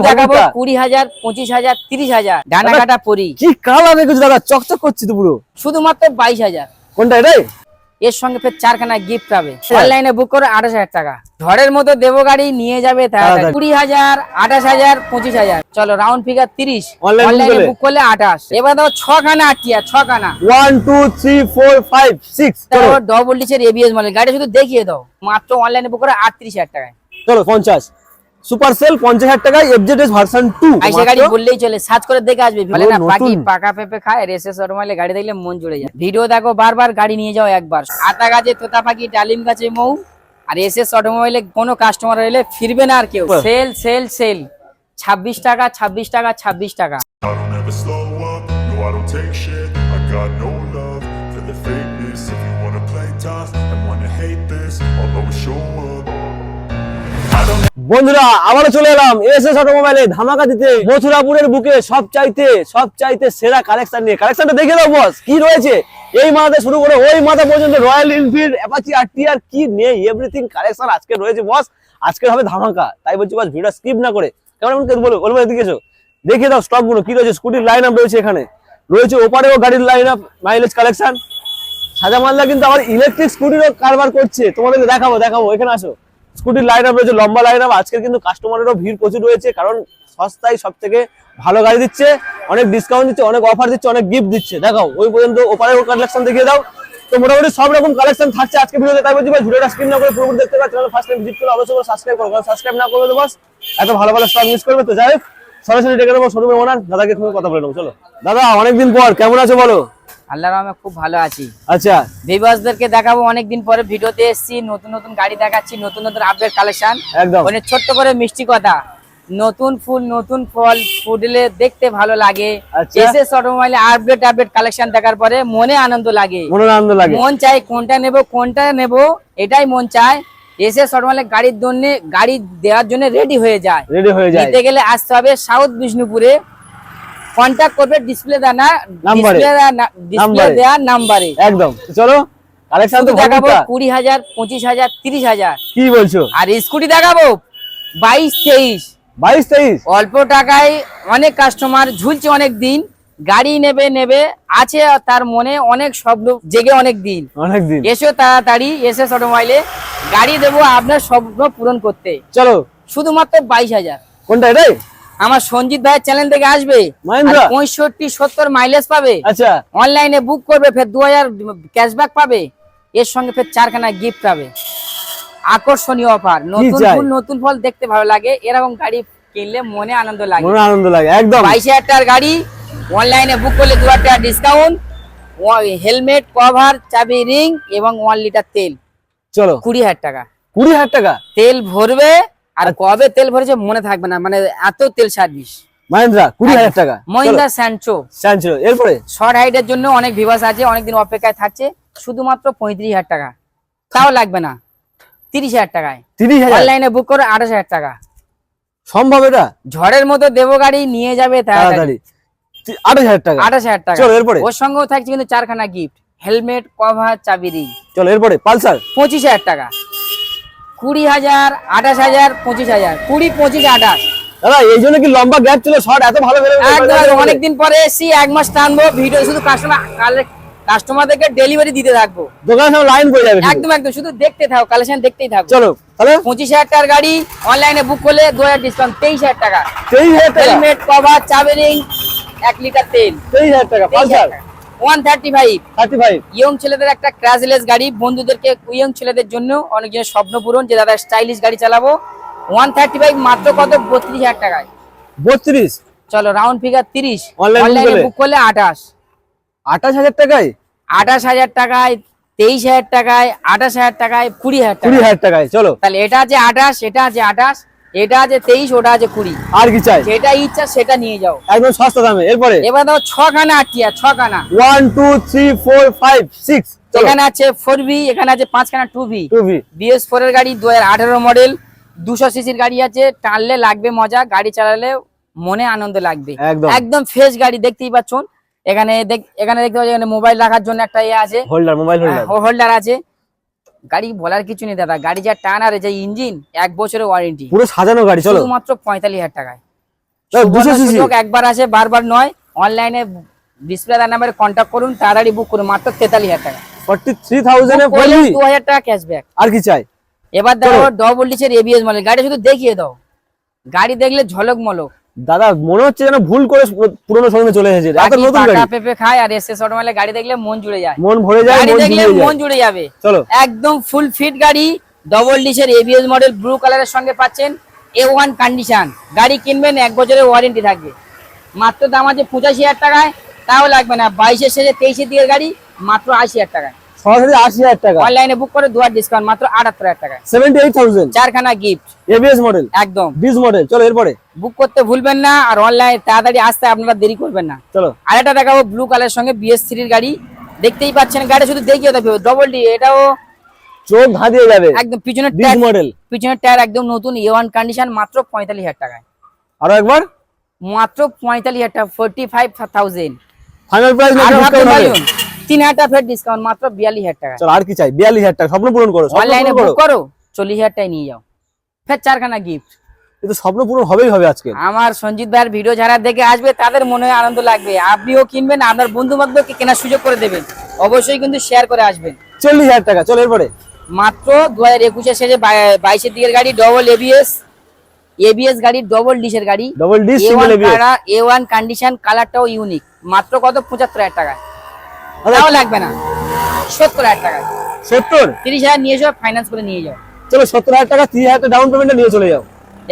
দেখাবো 20,000, 25,000, 30,000 ডানা কাটা পরি। কি কালার রেখেছো দাদা, চকচক করছে তো পুরো। শুধুমাত্র 22,000। কোনটা এটাই? এর সঙ্গে ফের 4খানা গিফট পাবে। অনলাইনে বুক করে 28,000 টাকা। ঝড়ের মতো দেবো গাড়ি নিয়ে যাবে 20,000, 28,000, 25,000। চলো রাউন্ড ফিগার 30। অনলাইনে বুক করলে 28। এবার দাও 6খানা আটিয়া, 6খানা 1 2 3 4 5 6। চলো ডবল ডিচের এবিএস মডেল গাড়ি শুধু দেখিয়ে দাও। মাত্র অনলাইনে বুক করে 38,000 টাকায়। চলো 50 সুপার সেল 50,000 টাকায় এফজেডএস ভার্সন 2। আইসা গাড়ি বললেই চলে, সার্চ করে দেখে আসবে। বলে না পাখি পাকা পেঁপে খায়, রেসেস অটোমাইলে গাড়ি দেখলে মন জুড়ে যায়। ভিডিও দেখো বারবার, গাড়ি নিয়ে যাও একবার। আতা গাছে তোতা পাখি, ডালিম গাছে মৌ। আর এসএস অটোমোবাইলে কোনো কাস্টমার এলে ফিরবে না আর কেউ। সেল সেল সেল 26 টাকা, 26 টাকা, 26 টাকা। বন্ধুরা আবারও চলে এলাম এসএস অটোমোবাইলে ধামাকা দিতে। মথুরাপুরের বুকে সবচাইতে সেরা কালেকশন নিয়ে। কালেকশনটা দেখে দাও বস, কি রয়েছে এই মাথা শুরু করে ওই মাথা পর্যন্ত। রয়্যাল এনফিল্ড, অ্যাপাচি আরটিআর, কি নেই এভরিথিং কালেকশন আজকে রয়েছে বস। আজকে হবে ধামাকা, তাই বলছি বস ভিডিও স্কিপ না করে। কেমন বলবো এদিকে এসো, দেখে দাও স্টক গুলো কি রয়েছে। স্কুটির লাইন আপ রয়েছে, এখানে রয়েছে ওপারেও গাড়ির লাইন আপ, মাইলেজ কালেকশন। সাজা মাল্লা কিন্তু আবার ইলেকট্রিক স্কুটিরও কারবার করছে, তোমাদেরকে দেখাবো। এখানে আসো। স্কুটির লাইন আপ রয়েছে, লম্বা লাইন আপ। আজকে কিন্তু কাস্টমারেরও ভিড় প্রচুর রয়েছে, কারণ সস্তায় সব থেকে ভালো গাড়ি দিচ্ছে, অনেক ডিসকাউন্ট দিচ্ছে, অনেক অফার দিচ্ছে, অনেক গিফট দিচ্ছে। দেখাও ওই পর্যন্ত ওপারে কালেকশন দেখিয়ে দাও। তো মোটামুটি সব রকম কালেকশন থাকছে আজকে ভিডিওতে, তাই বলছি ভিডিওটা স্ক্রিন না করে পুরোপুরি দেখতে পাচ্ছ। চ্যানেল ফার্স্ট টাইম ভিজিট করলে অবশ্যই সাবস্ক্রাইব করো, কারণ সাবস্ক্রাইব না করলে তো বস এত ভালো ভালো স্টক মিস করবে। তো যাই হোক সরাসরি ডেকে দেবো শোরুমের ওনার দাদাকে, তুমি কথা বলে নেবো। চলো দাদা, অনেকদিন পর কেমন আছো বলো? আল্লাহর রহমতে খুব ভালো আছি। আচ্ছা, ভিউয়ার্সদেরকে দেখাবো, অনেকদিন পরে ভিডিওতে এসেছি, নতুন নতুন গাড়ি দেখাচ্ছি, নতুন নতুন আপডেট কালেকশন। একদম মানে ছোট্ট করে মিষ্টি কথা, নতুন ফুল নতুন ফল ফুটলে দেখতে ভালো লাগে। এসএস অটোমোবাইলে আপডেট কালেকশন দেখার পরে মনে আনন্দ লাগে, মন চাই কোনটা নেব এটাই মন চায়। এসএস অটোমোবাইলে গাড়ি দেওয়ার জন্য রেডি হয়ে যায়। নিতে গেলে আসতে হবে সাউথ বিষ্ণুপুরে, কন্টাক্ট করবে ডিসপ্লে দেওয়া নাম্বারে। একদম চলো কালেকশন তো দেখাবো 20,000, 25,000, 30,000। কি বলছো? আর স্কুটি দেখাবো 22, 23। অল্প টাকায় অনেক কাস্টমার ঝুলছে, অনেক দিন গাড়ি নেবে আছে, তার মনে অনেক স্বপ্ন জেগে অনেক দিন। এসো তাড়াতাড়ি এসএস অটোমোবাইলে, গাড়ি দেবো আপনার স্বপ্ন পূরণ করতে। চলো শুধুমাত্র 22,000। কোনটা এটাই? আমার সঞ্জিত ভাইয়ের চ্যানেল থেকে আসবে, 65-70 মাইলেজ পাবে। আচ্ছা, অনলাইনে বুক করবে, ফের 2,000 ক্যাশব্যাক পাবে। এর সঙ্গে ফের 4খানা গিফট পাবে। আকর্ষণীয় অফার, নতুন ফল দেখতে ভালো লাগে, এরকম গাড়ি কিনলে মনে আনন্দ লাগে। একদম 22,000 টাকার গাড়ি অনলাইনে বুক করলে 2,000 টাকা ডিসকাউন্ট, হেলমেট, কভার, চাবি, রিং এবং 1 লিটার তেল। চলো 20,000 টাকা। 20,000 টাকা তেল ভরবে, আর কবে তেল ভরেছে মনে থাকবে না, মানে এত তেল সার্ভিস। মহিন্দ্রা 20,000 টাকা। মহিন্দ্রা স্যান্ট্রো। এরপরে শর্ট হাইটের জন্য অনেক ভিউয়ার্স আছে, অনেকদিন অপেক্ষায় থাকছে, শুধুমাত্র 35,000 টাকা। তাও লাগবে না, 30,000 টাকায়। 30,000 অনলাইনে বুক করে 28,000 টাকা। সম্ভব এটা? ঝড়ের মতো দেবো গাড়ি নিয়ে যাবে তাড়াতাড়ি। 28,000 টাকা। 28,000 টাকা। চলো এরপরে ওর সঙ্গেও থাকছে কিন্তু 4খানা গিফট, হেলমেট, কভার, চাবি, রিং। চলো এরপরে পালসার 25,000 টাকা। 20,000, 28,000, 25,000। 20, 25, 28। দাদা এই জন্য কি লম্বা গ্যাপ ছিল? শর্ট এত ভালো বেরোবে? একদম অনেকদিন পরে এসেছি, 1 মাস টানবো ভিডিও, শুধু কাস্টমারদেরকে ডেলিভারি দিতে থাকবো, দোকানে সব লাইন পড়ে যাবে। একদম শুধু দেখতে থাকো, কালেকশন দেখতেই থাকো। চলো তাহলে 25,000 টাকার গাড়ি অনলাইনে বুক করলে 2,000 ডিসকাউন্ট, 23,000 টাকা। 23,000 টাকা। হেলমেট, কভার, চাবি, রিং, 1 লিটার তেল। 23,000 টাকা। পালসার 135। ইয়ং ছেলেদের একটা ক্র্যাশলেস গাড়ি, বন্ধুদেরকে, ইয়ং ছেলেদের জন্য অনেকজনের স্বপ্ন পূরণ, যে দাদা স্টাইলিশ গাড়ি চালাবো। 135 মাত্র কত? 32,000 টাকায়। 32। চলো রাউন্ড ফিগার 30। অনলাইনে বুক করলে 28,000 টাকায়। 28,000 টাকায়, 23,000 টাকায়, 28,000 টাকায়, 20,000 টাকায়। চলো তাহলে এটা আছে 28, এটা আছে 28, এটা আছে 23, ওটা আছে 20। আর কি চাই? যেটা ইচ্ছা সেটা নিয়ে যাও, একদম সস্তা দামে। এরপরে এবার দাও 6খানা আটিয়া, 6খানা 1 2 3 4 5 6। এখানে আছে 4V, এখানে আছে 5খানা 2V। BS4 এর গাড়ি, 2018 মডেল, 200 সিসির গাড়ি আছে। টানলে লাগবে মজা, গাড়ি চালালে মনে আনন্দ লাগবে। একদম ফ্রেশ গাড়ি, দেখতেই পাচ্ছেন। এখানে দেখতে পাচ্ছেন, এখানে মোবাইল রাখার জন্য একটা আছে, মোবাইল হোল্ডার আছে। গাড়ি বলার কিছু নেই দাদা, গাড়ি যা টান আর যে ইঞ্জিন, 1 বছরের ওয়ারেন্টি, পুরো সাজানো গাড়ি। চলো শুধুমাত্র 45,000 টাকায়। 200cc একবার আসে বারবার নয়, অনলাইনে ডিসপ্লে নাম্বারে কন্ট্যাক্ট করুন, তাড়াতাড়ি বুক করুন, মাত্র 43,000 টাকা। 43,000 এ বলি 2000 টাকা ক্যাশব্যাক। আর কি চাই? এবার দেখো ডবল ডিসের এবিএস মডেল, গাড়ি শুধু দেখিয়ে দাও, গাড়ি দেখলে ঝলক মলক। দাদা মনে হচ্ছে যেন ভুল করে পুরনো শোরুমে চলে এসেছে, এত নতুন গাড়ি। পাকা পেপে খায়, আর এসএস অটোমোবাইলে গাড়ি দেখলে মন জুড়ে যায়, মন ভরে যায়, গাড়ি মন দেখলে জুড়ে মন যায়। জুড়ে যাবে। চলো একদম ফুল ফিট গাড়ি, ডবল ডিসের এবিএস মডেল, ব্লু কালারের সঙ্গে পাচ্ছেন A1 কন্ডিশন। গাড়ি কিনবেন 1 বছরের ওয়ারেন্টি থাকবে। মাত্র দাম আছে 85,000 টাকায়, তাও লাগবে না। 22-এর শেষে 23-এর দিকের গাড়ি মাত্র 80,000 টাকায়। সরাসরি 80,000 টাকা। অনলাইনে বুক করে 2 ডিসকাউন্ট মাত্র 78,000 টাকায়। 78,000 চারখানা গিফট, এবিএস মডেল, একদম ডিস মডেল। চলো এরপরে বুক করতে ভুলবেন না, আর অনলাইনে তাড়াতাড়ি আসতে আপনারা দেরি করবেন না। চলো আরেকটা দেখাবো ব্লু কালারের সঙ্গে BS3 এর গাড়ি, দেখতেই পাচ্ছেন গাড়ি শুধু দেখিয়ে দেবে, ডবল ডি, এটাও চোখ ধাঁধিয়ে যাবে। একদম পিছনের ডিস মডেল, পিছনের টায়ার একদম নতুন A1 কন্ডিশন, মাত্র 45,000 টাকায়। আরো একবার মাত্র 45,000 টাকা, 45,000 ফাইনাল প্রাইস না ডিসকাউন্ট হবে? 3,000 টাকা ফের ডিসকাউন্ট, মাত্র 42,000 টাকা। চলো আর কি চাই? 42,000 টাকা স্বপ্ন পূরণ করো, স্বপ্ন অনলাইনে পূরণ বুক করো। করো, 40,000 টাকায় নিয়ে যাও, ফের চারখানা গিফট। কিন্তু স্বপ্ন পূরণ হবেই হবে আজকে। আমার সঞ্জিত ভাইয়ের ভিডিও যারা দেখে আসবে তাদের মনে আনন্দ লাগবে, আপনিও কিনবেন, আপনার বন্ধু বান্ধবকে কেনার সুযোগ করে দেবেন, অবশ্যই কিন্তু শেয়ার করে আসবেন। 40,000 টাকা। চলো এরপরে মাত্র 2021-এর শেষে 22-এর দিকের গাড়ি, ডবল এবিএস গাড়ি, ডবল ডিসের গাড়ি, double disc single ABS. A1 condition, কালারটাও ইউনিক। মাত্র কত? 75,000 টাকায়, তাও লাগবে না, 70,000 টাকায়। 70 30,000 নিয়ে যাও, ফাইন্যান্স করে নিয়ে যাও। চলো 70,000 টাকা, 30,000 টাকা ডাউন পেমেন্টে নিয়ে চলে যাও।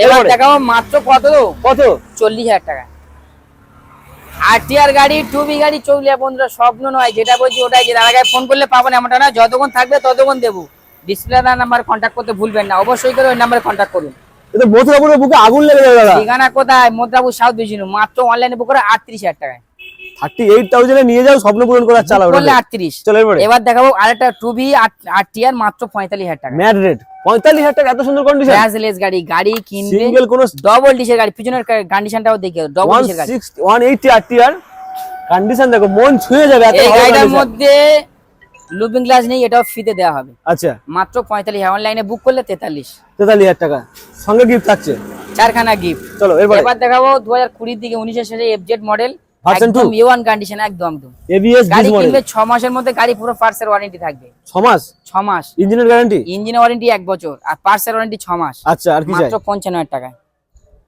এবার এরপরে দেখাবো মাত্র কত? কত? 40,000 টাকা। RTR গাড়ি, 2B গাড়ি, 40,000। বন্ধুরা স্বপ্ন নয়, যেটা বলছি ওটাই, যে তার আগে ফোন করলে পাবেন এমনটা না, যতক্ষণ থাকবে ততক্ষণ দেবো। ডিসপ্লে নাম্বার কন্ট্যাক্ট করতে ভুলবেন না, অবশ্যই করে ওই নাম্বারে কন্ট্যাক্ট করুন। এটা মথুরাপুরের বুকে আগুন লেগে যাবে দাদা। ঠিকানা কোথায়? মধ্যপুর সাউথ বিজনু, মাত্র অনলাইনে বুক করে 38,000 টাকায়। 38,000 এ নিয়ে যাও, স্বপ্ন পূরণ করার চালাও। বললে 38। চলো এরপরে এবার দেখাবো আরেকটা 2B RTR, মাত্র 45,000 টাকা। ম্যাট রেড, 45,000 টাকা, এত সুন্দর কন্ডিশন। ব্যাজলেস গাড়ি, গাড়ি কিনবে সিঙ্গেল কোন ডবল ডিসের গাড়ি, পিছনের কন্ডিশনটাও দেখে, ডবল ডিসের গাড়ি। 180 RTR কন্ডিশন দেখো, মন ছুঁয়ে যাবে এত এই ভালো গাড়িটার condition। মধ্যে লুপিং গ্লাস নেই, এটাও ফ্রিতে দেওয়া হবে। আচ্ছা মাত্র 45,000, অনলাইনে বুক করলে 43। 43,000 টাকা, সঙ্গে গিফট থাকছে। চারখানা গিফট। চলো এরপরে এবার দেখাবো 2020 দিকে 19-এর শেষে FZ মডেল, ভার্সন 2 একদম A1 কন্ডিশন, একদম এবিএস গাড়ি ডিস মডেল। কিনবে 6 মাসের মধ্যে, গাড়ি পুরো পার্টসের ওয়ারেন্টি থাকবে। 6 মাস 6 মাস ইঞ্জিনের গ্যারান্টি। ইঞ্জিন ওয়ারেন্টি 1 বছর, আর পার্টসের ওয়ারেন্টি 6 মাস। আচ্ছা আর কি চাই? মাত্র 55,000 টাকায়।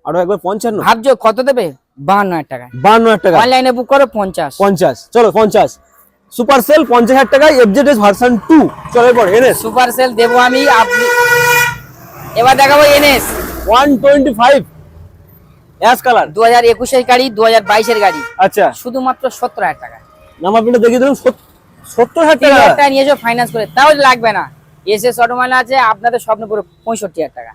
আরো একবার 55। ভাবছো কত দেবে? 52,000 টাকায়। 52,000 টাকা। অনলাইনে বুক করো 50। 50। চলো 50 সুপার সেল 50,000 টাকায় এফজেডএস ভার্সন 2। চলো এরপরে এনএস সুপার সেল দেবো আমি। এবার দেখাবো NS 125 অ্যাশ কালার। 2021-এর গাড়ি, 2022-এর গাড়ি, আচ্ছা শুধুমাত্র 70,000 টাকা। নাম্বার প্লেটে দেখিয়ে দিলাম 70,000 টাকা। 3,000 টাকা নিয়ে যাও ফাইন্যান্স করে, তাও লাগবে না। এসএস অটোমাইল আছে আপনাদের স্বপ্ন পুরো 65,000 টাকা।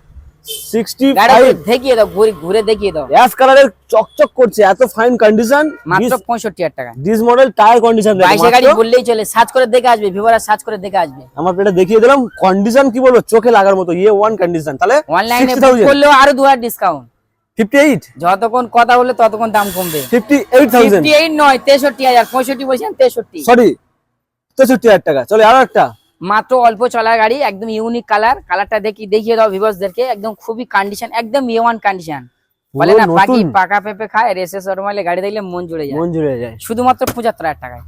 65 দেখিয়ে দাও, ঘুরে দেখিয়ে দাও। অ্যাশ কালারের চকচক করছে, এত ফাইন কন্ডিশন। মাত্র 65,000 টাকা। ডিস মডেল টায়ার কন্ডিশন দেখো। 22 গাড়ি বললেই চলে, সার্চ করে দেখে আসবে, ভিভোরা সার্চ করে দেখে আসবে। আমার প্লেটে দেখিয়ে দিলাম কন্ডিশন, কি বলবো, চোখে লাগার মতো। A1 condition. তাহলে অনলাইনে 60,000 করলেও আরো 2,000 ডিসকাউন্ট। 58 যতক্ষণ কথা বলে ততক্ষণ দাম কমবে। 58,000 58 নয়, 63,000। 65 বলছেন, 63। সরি 63,000 টাকা। চলে আরো একটা মাত্র অল্প চলা গাড়ি, একদম ইউনিক কালার, কালারটা দেখিয়ে দাও ভিউয়ার্সদেরকে, একদম খুবই কন্ডিশন, একদম A1 কন্ডিশন। বলে না নতুন। পাখি পাকা পেঁপে খায়, এসএস অটোমাইলে গাড়ি দেখলে মন জুড়ে যায়। মন জুড়ে যায়। শুধুমাত্র 75,000 টাকায়।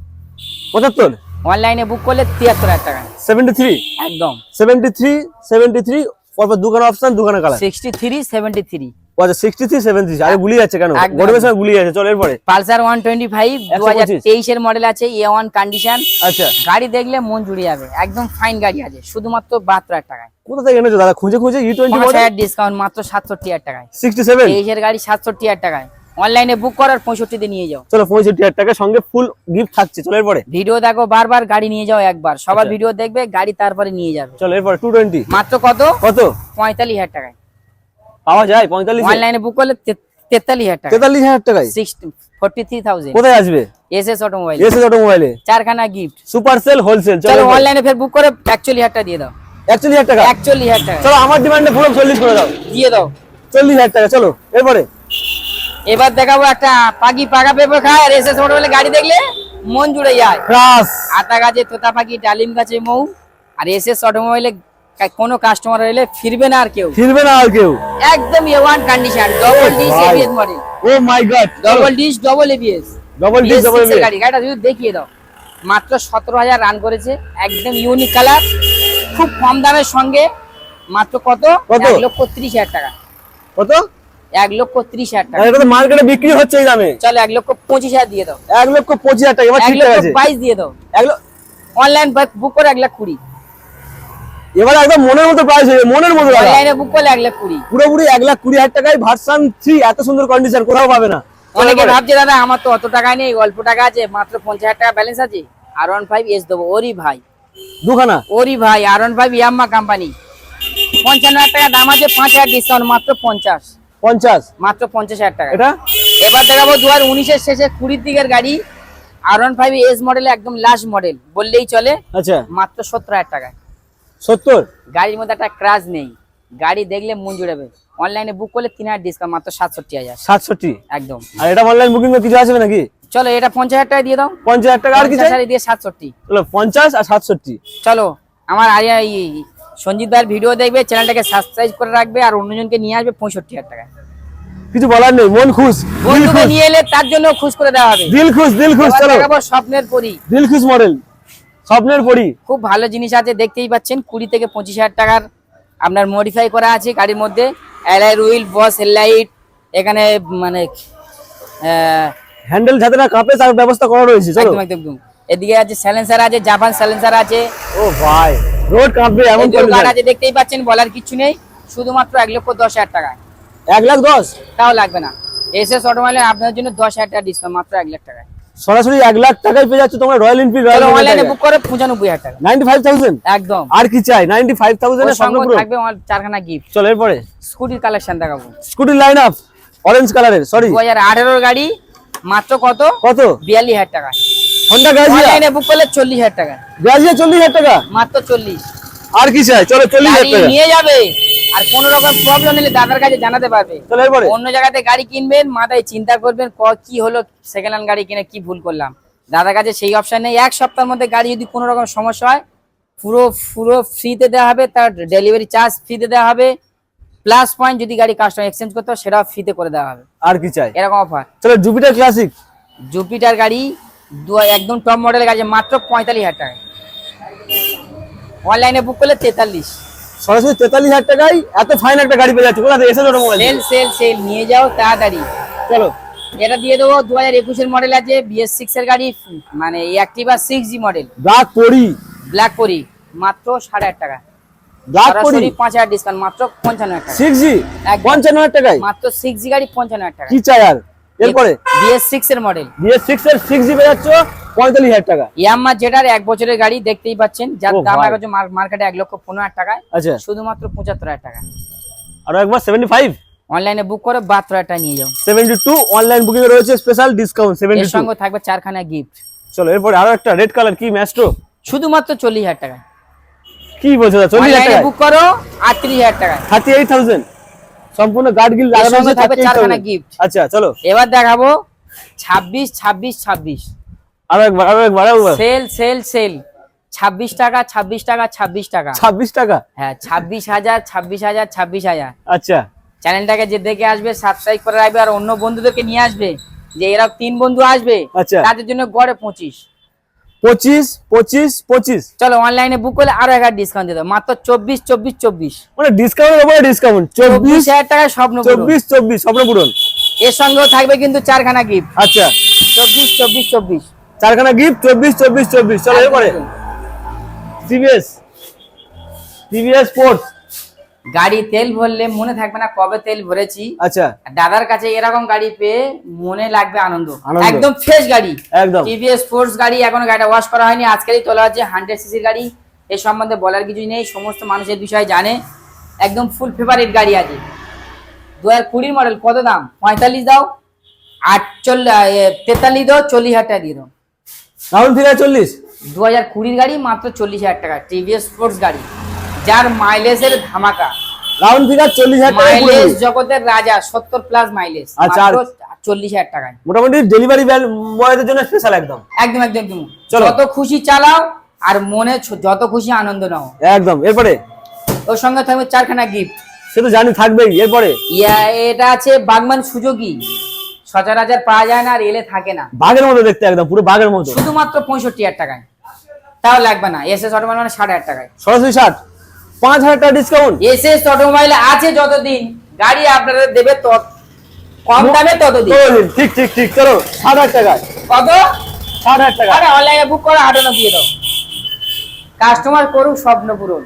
75 অনলাইনে বুক করলে 73,000 টাকায়। 73 একদম 73 পরপর দুখানা অপশন, দুখানা কালার। 63 73। আচ্ছা 63 73। আরে গুলিয়ে যাচ্ছে কেন? একদম। গরমের সময় গুলিয়ে যাচ্ছে। চল এরপরে পালসার 125 2023-এর মডেল আছে, A1 কন্ডিশন। আচ্ছা গাড়ি দেখলে মন জুড়ে যাবে, একদম ফাইন গাড়ি আছে, শুধুমাত্র 72,000 টাকায়। কোথা থেকে এনেছো দাদা? খুঁজে E20 মডেল। 5,000 ডিসকাউন্ট, মাত্র 67,000 টাকায়। 67। 23-এর গাড়ি 67,000 টাকায়। অনলাইনে বুক করার 65 দিয়ে নিয়ে যাও। চলো 65,000 টাকা, সঙ্গে ফুল গিফট থাকছে। চলো এরপরে ভিডিও দেখো বারবার, গাড়ি নিয়ে যাও একবার, সবার আচ্ছা। ভিডিও দেখবে, গাড়ি তারপরে নিয়ে যাবে। চলো এরপরে 220 মাত্র কত? কত 45,000 টাকায়। পাওয়া যায়? 45। অনলাইনে বুক করলে 43,000 টাকা। 43,000 টাকায় 43,000। কোথায় আসবে? SS automobile. এসএস অটোমোবাইলে চারখানা গিফট। Super sell wholesale. চলো অনলাইনে ফের বুক করে 41,000 টাকা দিয়ে দাও। 41,000 টাকা। 41,000 টাকা চলো আমার ডিমান্ডে পুরো 40 করে দাও। দিয়ে দাও। 40,000 টাকা। চলো এরপরে এবার দেখাবো একটা পাখি পাকা পেঁপে খায়, আর এসএস অটোমোবাইলে গাড়ি দেখলে মন জুড়ে যায়। ক্রাস আতা গাছে তোতা পাখি, ডালিম গাছে মৌ, আর এসএস অটোমোবাইলে কোনো কাস্টমার এলে ফিরবে না আর কেউ, একদম A1 condition, double disc ABS model. Oh my god, double disc double ABS double disc double ABS গাড়িটা যদি দেখিয়ে দাও, মাত্র 17,000 রান করেছে, একদম ইউনিক কালার, খুব কম দামের সঙ্গে। মাত্র কত? 1,30,000 টাকা। কত? 1,30,000 টাকা। এটা তো মার্কেটে বিক্রি হচ্ছে এই দামে। চলো 1,25,000 দিয়ে দাও। 1,25,000 টাকা। এবার ঠিক আছে, 1,22,000 দিয়ে দাও। অনলাইন বুক করে 1,20,000। এবার একদম মনের মতো প্রাইস হবে, মনের মতো। অনলাইনে বুক করলে 1,20,000, পুরোপুরি 1,20,000 টাকায় ভার্সন 3, এত সুন্দর কন্ডিশন কোথাও পাবে না। অনেকে ভাবছে দাদা আমার তো অত টাকা নেই, অল্প টাকা আছে, মাত্র 50,000 টাকা ব্যালেন্স আছে, R15S দেবো। ওরি ভাই, দুখানা। ওরি ভাই, R15 ইয়াম্মা কোম্পানি, 55,000 টাকা দাম আছে, 5,000 ডিসকাউন্ট, মাত্র 50, মাত্র 50,000 টাকা। এটা এবার দেখাবো 2019 এর শেষে 20 দিকের গাড়ি, R15S মডেল, একদম লাস্ট মডেল বললেই চলে। আচ্ছা, মাত্র 17,000 টাকা। 70। গাড়ির মধ্যে একটা ক্রাশ নেই, গাড়ি দেখলে মন জুড়াবে। অনলাইনে বুক করলে 3,000 ডিসকাউন্ট, মাত্র 67,000। 67 একদম। আর এটা অনলাইন বুকিং এ কিছু আসবে নাকি? চলো এটা 50,000 টাকা দিয়ে দাও। 50,000 টাকা আর কি চাই? দিয়ে 67। চলো 50 আর 67। চলো আমার সঞ্জিত ভাইয়ের ভিডিও দেখবে, চ্যানেলটাকে সাবস্ক্রাইব করে রাখবে, আর অন্যজনকে নিয়ে আসবে 65,000 টাকা। কিছু বলার নেই, মন খুশ। বন্ধুকে নিয়ে এলে তার জন্য খুশ করে দেওয়া হবে। দিল খুশ, দিল খুশ। চলো দেখাবো স্বপ্নের পরি, দিল খুশ মডেল, স্বপ্নের পরি। খুব ভালো জিনিস আছে, দেখতেই পাচ্ছেন। 20 থেকে 25,000 টাকার আপনার মডিফাই করা আছে গাড়ির মধ্যে। অ্যালয় হুইল, বস হেডলাইট, এখানে মানে হ্যান্ডেল যাতে না কাঁপে তার ব্যবস্থা করা রয়েছে। চলো একদম একদম। এদিকে আছে সাইলেন্সার, আছে জাপান সাইলেন্সার আছে। ও ভাই, রোড কাঁপবে এমন গাড়ি আছে, দেখতেই পাচ্ছেন, বলার কিছু নেই। শুধুমাত্র 1,10,000 টাকা। 1,10,000 তাও লাগবে না। এসএস অটোমোবাইলে আপনাদের জন্য 10,000 টাকা ডিসকাউন্ট, মাত্র 1,00,000 টাকা। সরাসরি 1,00,000 টাকায় পেয়ে যাচ্ছে তোমরা রয়্যাল এনফিল্ড। অনলাইনে বুক করে 95,000 টাকা। 95,000 একদম। আর কি চাই? 95,000 এর সঙ্গে পুরো থাকবে 4খানা গিফট। চলো এরপরে স্কুটির কালেকশন দেখাবো। স্কুটির লাইন আপ অরেঞ্জ কালারের, সরি 2018 এর গাড়ি, মাত্র কত? 42,000 টাকা। Honda Grazia. অনলাইনে বুক করলে 40,000 টাকা। গ্রাজিয়া 40,000 টাকা, মাত্র 40। আর কি চাই? চলো 40,000 টাকা নিয়ে যাবে। আর কোন রকম প্রবলেম হলে দাদার কাছে জানাতে পারবে। চলো এরপরে অন্য জায়গাতে গাড়ি কিনবেন, মাথায় চিন্তা করবেন কি হলো, সেকেন্ড হ্যান্ড গাড়ি কিনে কি ভুল করলাম। দাদার কাছে সেই অপশন নেই। এক সপ্তাহের মধ্যে গাড়ি যদি কোনো রকম সমস্যা হয়, পুরো ফ্রিতে দেওয়া হবে, তার ডেলিভারি চার্জ ফ্রিতে দেওয়া হবে, প্লাস পয়েন্ট যদি গাড়ি কাস্টমার এক্সচেঞ্জ করতে হয় সেটাও ফ্রিতে করে দেওয়া হবে। আর কি চাই? এরকম অফার। চলো জুপিটার ক্লাসিক। জুপিটার গাড়ি একদম টপ মডেলের গাড়ি, মাত্র 45,000 টাকা। অনলাইনে বুক করলে 43। সরাসরি 43,000 টাকায় এত ফাইন একটা গাড়ি পেয়ে যাচ্ছে। কোথা থেকে? এসে অটোমোবাইল। সেল নিয়ে যাও তাড়াতাড়ি। চলো এটা দিয়ে দেবো। 2021 এর মডেল আছে, BS6 এর গাড়ি, মানে অ্যাক্টিভা 6G মডেল, ব্ল্যাক পরি, মাত্র 8,500 টাকা। ব্ল্যাক পরি 5,000 ডিসকাউন্ট, মাত্র 55,000 টাকা। 6G 55,000 টাকায়, মাত্র 6G গাড়ি 55,000 টাকা। কি চাই আর? এরপরে BS6 এর মডেল, BS6 এর 6G পেয়ে যাচ্ছে 45,000 টাকা। ইয়ামাহা জেটার 1 বছরের গাড়ি, দেখতেই পাচ্ছেন, যার দাম এখন মার্কেটে 1,15,000 টাকায়। আচ্ছা, শুধুমাত্র 75,000 টাকা। আর একবার 75 অনলাইনে বুক করে 72,000 টাকা নিয়ে যাও। 72 অনলাইন বুকিং এ রয়েছে স্পেশাল ডিসকাউন্ট 72। এর সঙ্গে থাকবে 4খানা গিফট। চলো এরপরে আরো একটা রেড কালার, কি ম্যাস্ট্রো, শুধুমাত্র 40,000 টাকা। কি বলছো? 40,000 টাকা বুক করো 38,000 টাকা। 38,000 সম্পূর্ণ গার্ড গিল লাগানো আছে, থাকবে 4খানা গিফট। আচ্ছা চলো এবার দেখাবো 26। আরো একবার সেল 26 টাকা, 26 টাকা, 26 টাকা, 26 টাকা। হ্যাঁ 26,000। আচ্ছা, চ্যানেলটাকে যে দেখে আসবে সাবস্ক্রাইব করে রাখবে, আর অন্য বন্ধুদেরকে নিয়ে আসবে, যে এরা 3 বন্ধু আসবে, আচ্ছা, তাদের জন্য গড়ে 25। চলো অনলাইনে বুক করলে আরো 1,000 ডিসকাউন্ট দিয়ে দাও, মাত্র 24। মানে ডিসকাউন্টের উপরে ডিসকাউন্ট 24,000 টাকা স্বপ্ন পূরণ। 24 স্বপ্ন পূরণ। এর সঙ্গেও থাকবে কিন্তু 4খানা গিফট। আচ্ছা 24। 4খানা গিফট 24। চলো এরপরে TVS স্পোর্টস গাড়ি তেল ভরলে মনে থাকবে না কবে তেল ভরেছি। আচ্ছা, দাদার কাছে এরকম গাড়ি পেয়ে মনে লাগবে আনন্দ। একদম ফ্রেশ গাড়ি, একদম TVS স্পোর্টস গাড়ি, এখনো গাড়িটা ওয়াশ করা হয়নি, আজকেরই তোলা আছে। 100 সিসির গাড়ি, এর সম্বন্ধে বলার কিছুই নেই, সমস্ত মানুষের বিষয় জানে। একদম ফুল ফেভারিট গাড়ি আছে। 2020 মডেল, কত দাম? 45 দাও, 43 দাও, 40,000 টাকা দিয়ে দাও। Round figure 40। 2020 গাড়ি, মাত্র 40,000 টাকা। TVS স্পোর্টস গাড়ি, যার মাইলেজের ধামাকা। রাউন্ড ফিগার 40,000 টাকা। মাইলেজ জগতের রাজা, 70 প্লাস মাইলেজ, আচ্ছা, মাত্র 40,000 টাকায়। মোটামুটি ডেলিভারি বয়দের জন্য স্পেশাল একদম। যত খুশি চালাও, আর মনে যত খুশি আনন্দ নাও। একদম। এরপরে ওর সঙ্গে থাকবে 4খানা গিফট। সে তো জানি থাকবেই। এরপরে এটা আছে বাগমান সুজুকি, সচরাচর পাওয়া যায় না আর এলে থাকে না। বাঘের মতো দেখতে, একদম পুরো বাঘের মতো। শুধুমাত্র 65,000 টাকায়, তাও লাগবে না। এসএস অটোমোবাইল মানে 60,000 টাকায় সরাসরি 60, 5,000 টাকা ডিসকাউন্ট। এসএস অটোমোবাইল আছে যতদিন, গাড়ি আপনাদের দেবে তত কম দামে ততদিন। ঠিক ঠিক ঠিক, চলো 60,000 টাকায়। কত? 60,000 টাকা। আরে অনলাইনে বুক করে 58 দিয়ে দাও, কাস্টমার করুক স্বপ্ন পূরণ।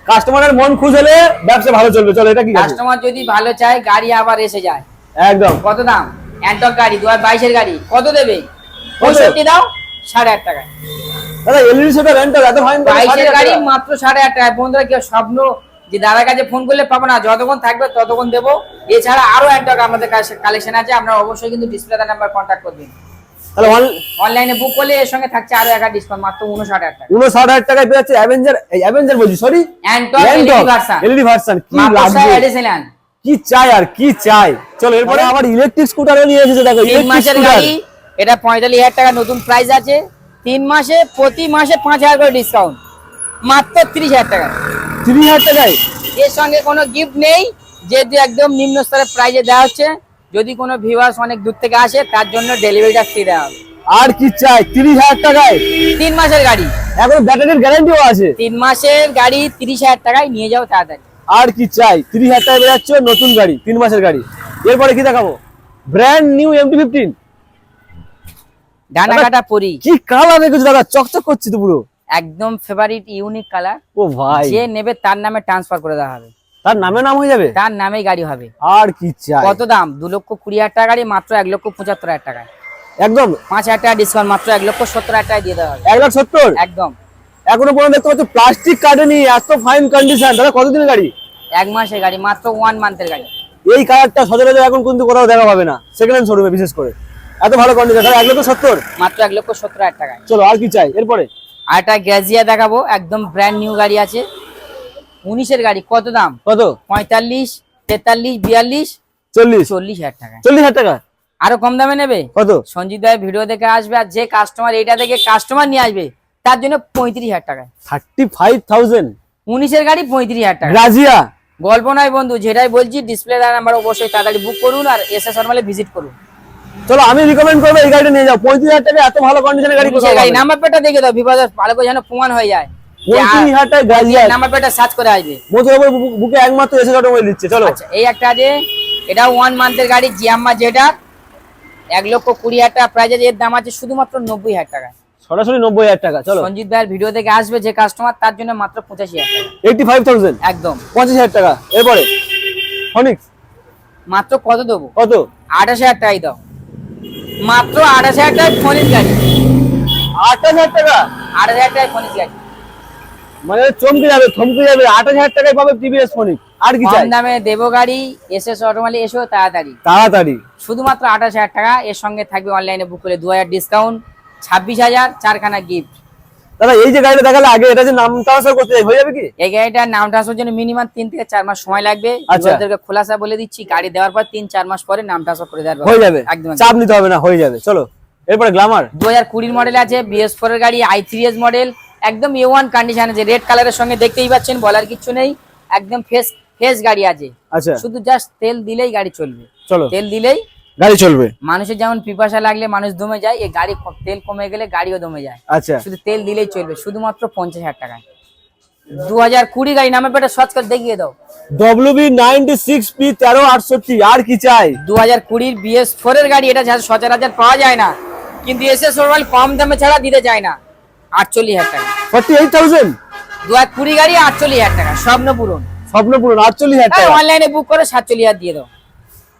কাস্টমারের মন খুশ হলে ব্যবসা ভালো চলবে। চলো এটা কি আছে? কাস্টমার যদি ভালো চায় গাড়ি আবার এসে যায়। একদম। কত দাম? অ্যান্টক গাড়ি 2022 এর গাড়ি কত দেবে? 65 দাও, 60,000 টাকায়। দাদা এলইডি সেটআপ এন্টার এত ফাইন 22 এর গাড়ি মাত্র 60,000 টাকায়। বন্ধুরা কেউ স্বপ্ন যে দাদার কাছে ফোন করলে পাবো না, যতক্ষণ থাকবে ততক্ষণ দেবো। এছাড়া আরো অ্যান্টক আমাদের কাছে কালেকশন আছে, আপনারা অবশ্যই কিন্তু ডিসপ্লেতে নাম্বার কন্ট্যাক্ট করবেন। তাহলে অনলাইনে বুক করলে এর সঙ্গে থাকছে আরো একটা ডিসকাউন্ট, মাত্র 59,000 টাকা। 59,000 টাকায় পেয়ে যাচ্ছে অ্যাভেঞ্জার বলছি, সরি অ্যান্টক এলইডি ভার্সন। কি লাগবে, কি চাই আর কি চাই। চলো এরপরে আবার ইলেকট্রিক স্কুটারও নিয়ে এসেছে। দেখো 3 মাসের গাড়ি, এটা 45,000 টাকা নতুন প্রাইস আছে। 3 মাসে প্রতি মাসে 5,000 করে ডিসকাউন্ট, মাত্র 30,000 টাকা। 30,000 টাকায় এর সঙ্গে কোনো গিফট নেই, যেহেতু একদম নিম্ন স্তরের প্রাইজে দেওয়া হচ্ছে। যদি কোনো ভিউয়ার্স অনেক দূর থেকে আসে তার জন্য ডেলিভারিটা ফ্রি দেওয়া হবে। আর কি চাই 30,000 টাকায়? 3 মাসের গাড়ি, এখন ব্যাটারির গ্যারান্টিও আছে। 3 মাসের গাড়ি 30,000 টাকায় নিয়ে যাও তাড়াতাড়ি। আর কি চাই? 30,000 টাকায় পেয়ে যাচ্ছে নতুন গাড়ি, 3 মাসের গাড়ি। এরপরে কি দেখাবো? Brand new MT-15। ডানা কাটা পরি, কি কালার দেখেছো দাদা, চকচক করছে তো পুরো একদম ফেভারিট ইউনিক কালার। ও ভাই, যে নেবে তার নামে ট্রান্সফার করে দেওয়া হবে, তার নামে নাম হয়ে যাবে, তার নামেই গাড়ি হবে। আর কি চাই? কত দাম? 2,20,000 টাকা গাড়ি মাত্র 1,75,000 টাকায়। একদম 5,000 টাকা ডিসকাউন্ট, মাত্র 1,70,000 টাকায় দিয়ে দেওয়া হবে। 1,70,000 একদম। এখনো পর্যন্ত দেখতে পাচ্ছ প্লাস্টিক কাটেনি, এত ফাইন কন্ডিশন। দাদা কতদিনের গাড়ি? 1 মাসের গাড়ি, মাত্র 1 মান্থের গাড়ি। এই কালারটা সচরাচর এখন কিন্তু কোথাও দেখা পাবে না, সেকেন্ড হ্যান্ড শোরুমে বিশেষ করে। এত ভালো কন্ডিশন, 1,70,000 মাত্র 1,70,000 টাকায়। চলো আর কি চাই? এরপরে আর একটা গ্রাজিয়া দেখাবো, একদম ব্র্যান্ড নিউ গাড়ি আছে। 19 এর গাড়ি, কত দাম? কত? 45, 43, 42, 40, 40,000 টাকা। 40,000 টাকা। আরো কম দামে নেবে? কত? সঞ্জিত ভাই ভিডিও দেখে আসবে, আর যে কাস্টমার এটা দেখে কাস্টমার নিয়ে আসবে তার জন্য 35,000 টাকায়। 35,000 19 এর গাড়ি 35,000 টাকা। গ্রাজিয়া গল্প নয় বন্ধু, যেটাই বলছি। ডিসপ্লে নাম্বার অবশ্যই তাড়াতাড়ি বুক করুন আর এসএস নরমালে ভিজিট করুন। চলো আমি রিকমেন্ড করবো এই গাড়িটা নিয়ে যাও। 35,000 টাকা এত ভালো কন্ডিশনের গাড়ি কোথাও পাবে না। নাম্বার প্লেটটা দেখে দাও, বিপদের ভালো করে যেন প্রমাণ হয়ে যায়। 35,000 টাকা গ্রাজিয়া নাম্বার প্লেটটা সার্চ করে আসবে। মথুরাপুর বুকে একমাত্র এসে অটোমোবাইল দিচ্ছে। চলো আচ্ছা, এই একটা আছে, এটা 1 মান্থের গাড়ি, জিয়াম্মা যেটা 1,20,000 টাকা প্রাইস আছে। এর দাম আছে শুধুমাত্র 90,000 টাকা, সরাসরি 90,000 টাকা। চলো সঞ্জিত ভাইয়ের ভিডিও দেখে আসবে যে কাস্টমার তার জন্য মাত্র 85,000 টাকা। 85,000 একদম 25,000 টাকা। এরপরে ফনিক্স মাত্র কত দেবো? কত? 28,000 টাকাই দাও, মাত্র 28,000 টাকায় ফোনিক্স গাড়ি। 28,000 টাকা? 28,000 টাকায় ফোনিক্স গাড়ি, মানে চমকে যাবে, থমকে যাবে। 28,000 টাকায় পাবে টিভিএস ফনিক্স। আর কি চাই? কম দামে দেবো গাড়ি। এসএস অটোমোবাইল এসো তাড়াতাড়ি, তাড়াতাড়ি। শুধুমাত্র 28,000 টাকা। এর সঙ্গে থাকবে অনলাইনে বুক করলে 2,000 ডিসকাউন্ট, 26,000, 4খানা গিফট। দাদা এই যে গাড়িটা দেখালে আগে, এটা যে নাম ট্রান্সফার করতে হয়ে যাবে কি? এই গাড়িটার নাম ট্রান্সফার জন্য মিনিমাম 3 থেকে 4 মাস সময় লাগবে। আচ্ছা। আপনাদেরকে খোলাসা বলে দিচ্ছি, গাড়ি দেওয়ার পর 3-4 মাস পরে নাম ট্রান্সফার করে দেওয়ার হয়ে যাবে, একদম চাপ নিতে হবে না, হয়ে যাবে। চলো এরপরে গ্ল্যামার 2020 মডেল আছে, BS4 এর গাড়ি, i3s মডেল, একদম A1 কন্ডিশন আছে। রেড কালারের সঙ্গে দেখতেই পাচ্ছেন, বলার কিছু নেই, একদম ফ্রেশ গাড়ি আছে। আচ্ছা, শুধু জাস্ট তেল দিলেই গাড়ি চলবে। চলো তেল দিলেই গাড়ি চলবে। মানুষের যেমন পিপাসা লাগলে মানুষ দমে যায়, এই গাড়ি তেল কমে গেলে গাড়িও দমে যায়। আচ্ছা, শুধু তেল দিলেই চলবে, শুধুমাত্র 50,000 টাকায়। 2020 গাড়ি, নামে পেটা সচ করে দেখিয়ে দাও। WB96P 1368। আর কি চাই? 2020 BS4 এর গাড়ি, এটা সচরাচর পাওয়া যায় না, কিন্তু এসএস অটোমোবাইল কম দামে ছাড়া দিতে চায় না। 48,000 টাকা। 48,000 2020 গাড়ি, 48,000 টাকা, স্বপ্ন পূরণ। স্বপ্ন পূরণ 48,000 টাকা। অনলাইনে বুক করে 47,000 দিয়ে দাও,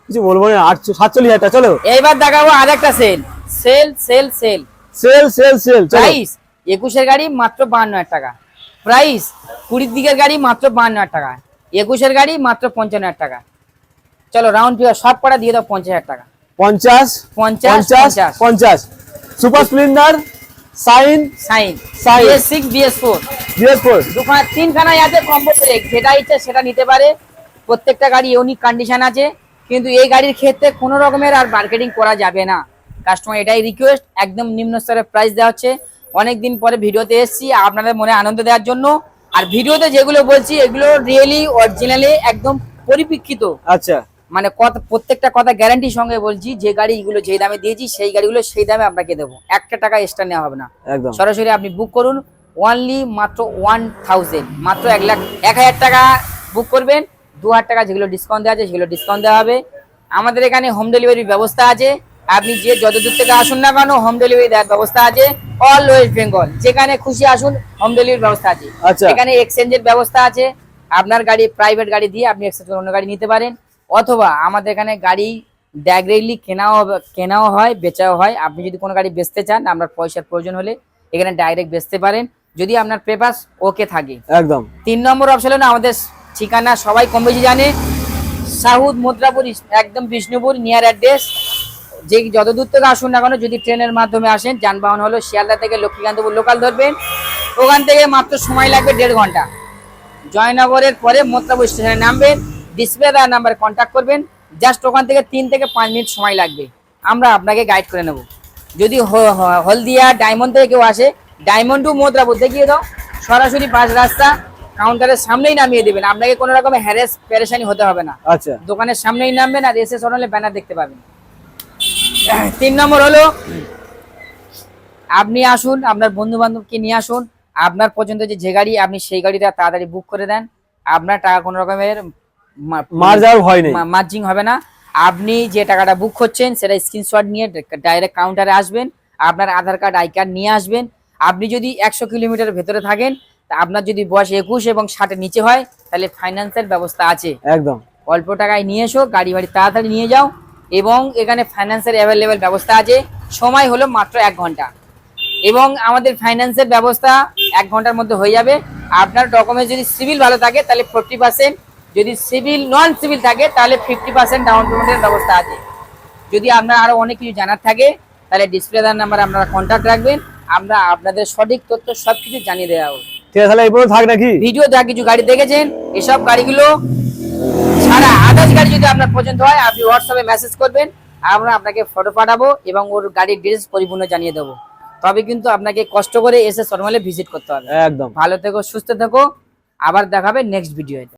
কিছু বলবো না। 47,000 টাকা। চলো এইবার দেখাবো আরেকটা সেল। সেল প্রাইস 21 এর গাড়ি মাত্র 52,000 টাকা। প্রাইস 20 দিকের গাড়ি মাত্র 52,000 টাকা। 21 এর গাড়ি মাত্র 55,000 টাকা। চলো রাউন্ড ফিগার সব কটা দিয়ে দাও 50,000 টাকা। 50 50 super Splendor sign BS6 BS4 দোকানে 3খানাই আছে কম্বো ব্রেক, যেটা ইচ্ছে সেটা নিতে পারে। প্রত্যেকটা গাড়ি ইউনিক কন্ডিশন আছে, কিন্তু এই গাড়ির ক্ষেত্রে কোনো রকমের আর মার্কেটিং করা যাবে না। কাস্টমার এটাই রিকোয়েস্ট, একদম নিম্ন স্তরের প্রাইস দেওয়া হচ্ছে। অনেকদিন পরে ভিডিওতে এসেছি আপনাদের মনে আনন্দ দেওয়ার জন্য। আর ভিডিওতে যেগুলো বলছি এগুলো রিয়েলি অরিজিনালি একদম পরিপ্রেক্ষিত। আচ্ছা, মানে প্রত্যেকটা কথা গ্যারান্টির সঙ্গে বলছি, যে গাড়িগুলো যে দামে দিয়েছি সেই গাড়িগুলো সেই দামে আপনাকে দেবো, 1 টাকা এক্সট্রা নেওয়া হবে না। একদম সরাসরি আপনি বুক করুন, অনলি মাত্র 1000, মাত্র 1,00,000 টাকা বুক করবেন, 2,000 টাকা যেগুলো ডিসকাউন্ট দেওয়া আছে সেগুলো ডিসকাউন্ট দেওয়া হবে। আমাদের এখানে হোম ডেলিভারির ব্যবস্থা আছে, আপনি যে যত দূর থেকে আসুন না কেন হোম ডেলিভারি দেওয়ার ব্যবস্থা আছে। অল ওয়েস্ট বেঙ্গল যেখানে খুশি আসুন, হোম ডেলিভারির ব্যবস্থা আছে। আচ্ছা। এখানে এক্সচেঞ্জের ব্যবস্থা আছে, আপনার গাড়ি প্রাইভেট গাড়ি দিয়ে আপনি এক্সচেঞ্জ করে অন্য গাড়ি নিতে পারেন, অথবা আমাদের এখানে গাড়ি ডাইরেক্টলি কেনাও হয় বেচাও হয়। আপনি যদি কোনো গাড়ি বেচতে চান, আপনার পয়সার প্রয়োজন হলে এখানে ডাইরেক্ট বেচতে পারেন, যদি আপনার পেপারস ওকে থাকে। একদম 3 নম্বর অপশন হলো আমাদের ঠিকানা সবাই কম বেশি জানে, সাউথ মুদ্রাপুর, একদম বিষ্ণুপুর নিয়ার অ্যাড্রেস। যে যত দূর থেকে আসুন না কেন, যদি ট্রেনের মাধ্যমে আসেন, যানবাহন হলো শিয়ালদা থেকে লক্ষ্মীকান্তপুর লোকাল ধরবেন, ওখান থেকে মাত্র সময় লাগবে 1.5 ঘন্টা। জয়নগরের পরে মুদ্রাপুর স্টেশনে নামবেন, ডিসপ্লে দেওয়ার নাম্বারে কন্ট্যাক্ট করবেন, জাস্ট ওখান থেকে 3 থেকে 5 মিনিট সময় লাগবে, আমরা আপনাকে গাইড করে নেব। যদি হলদিয়া ডায়মন্ড থেকে কেউ আসে, ডায়মন্ড টু মুদ্রাপুর দেখিয়ে দাও, সরাসরি 5 রাস্তা, কাউন্টারের সামনেই নামিয়ে দেবেন, আপনাকে কোনো রকম হ্যারেস পেরেশানি হতে হবে না। আচ্ছা, দোকানের সামনেই নামবেন আর এসে সরালে ব্যানার দেখতে পাবেন। 3 নম্বর হলো আপনি আসুন, আপনার বন্ধু বান্ধবকে নিয়ে আসুন, আপনার পছন্দ যে গাড়ি আপনি সেই গাড়িটা তাড়াতাড়ি বুক করে দেন, আপনার টাকা কোনো রকমের মার যাওয়ার ভয় নেই, মার্জিং হবে না। আপনি যে টাকাটা বুক করছেন সেটা স্ক্রিনশট নিয়ে ডাইরেক্ট কাউন্টারে আসবেন, আপনার আধার কার্ড আই কার্ড নিয়ে আসবেন। আপনি যদি 100 কিলোমিটারের ভেতরে থাকেন, তা আপনার যদি বয়স 21 এবং 60-এর নিচে হয়, তাহলে ফাইন্যান্সের ব্যবস্থা আছে। একদম অল্প টাকায় নিয়ে এসো, গাড়ি বাড়ি তাড়াতাড়ি নিয়ে যাও, এবং এখানে ফাইন্যান্সের অ্যাভেলেবেল ব্যবস্থা আছে। সময় হলো মাত্র 1 ঘন্টা, এবং আমাদের ফাইন্যান্সের ব্যবস্থা 1 ঘন্টার মধ্যে হয়ে যাবে। আপনার ডকুমেন্টস যদি সিভিল ভালো থাকে তাহলে 40%, যদি সিভিল নন সিভিল থাকে তাহলে 50% ডাউন পেমেন্টের ব্যবস্থা আছে। যদি আপনার আরো অনেক কিছু জানার থাকে তাহলে ডিসপ্লে দেওয়ার নাম্বারে আপনারা কন্ট্যাক্ট রাখবেন, আমরা আপনাদের সঠিক তথ্য সবকিছু জানিয়ে দেওয়া হবে। ঠিক আছে, তাহলে এই পর্যন্ত থাক নাকি? ভিডিও যা কিছু গাড়ি দেখেছেন, এসব গাড়িগুলো ছাড়া আদার্স গাড়ি যদি আপনার পছন্দ হয়, আপনি হোয়াটসঅ্যাপে মেসেজ করবেন, আমরা আপনাকে ফটো পাঠাবো এবং ওর গাড়ির ডিটেলস পরিপূর্ণ জানিয়ে দেবো। তবে কিন্তু আপনাকে কষ্ট করে এসে শোরুমে ভিজিট করতে হবে। একদম। ভালো থেকো, সুস্থ থেকো, আবার দেখাবে নেক্সট ভিডিওতে।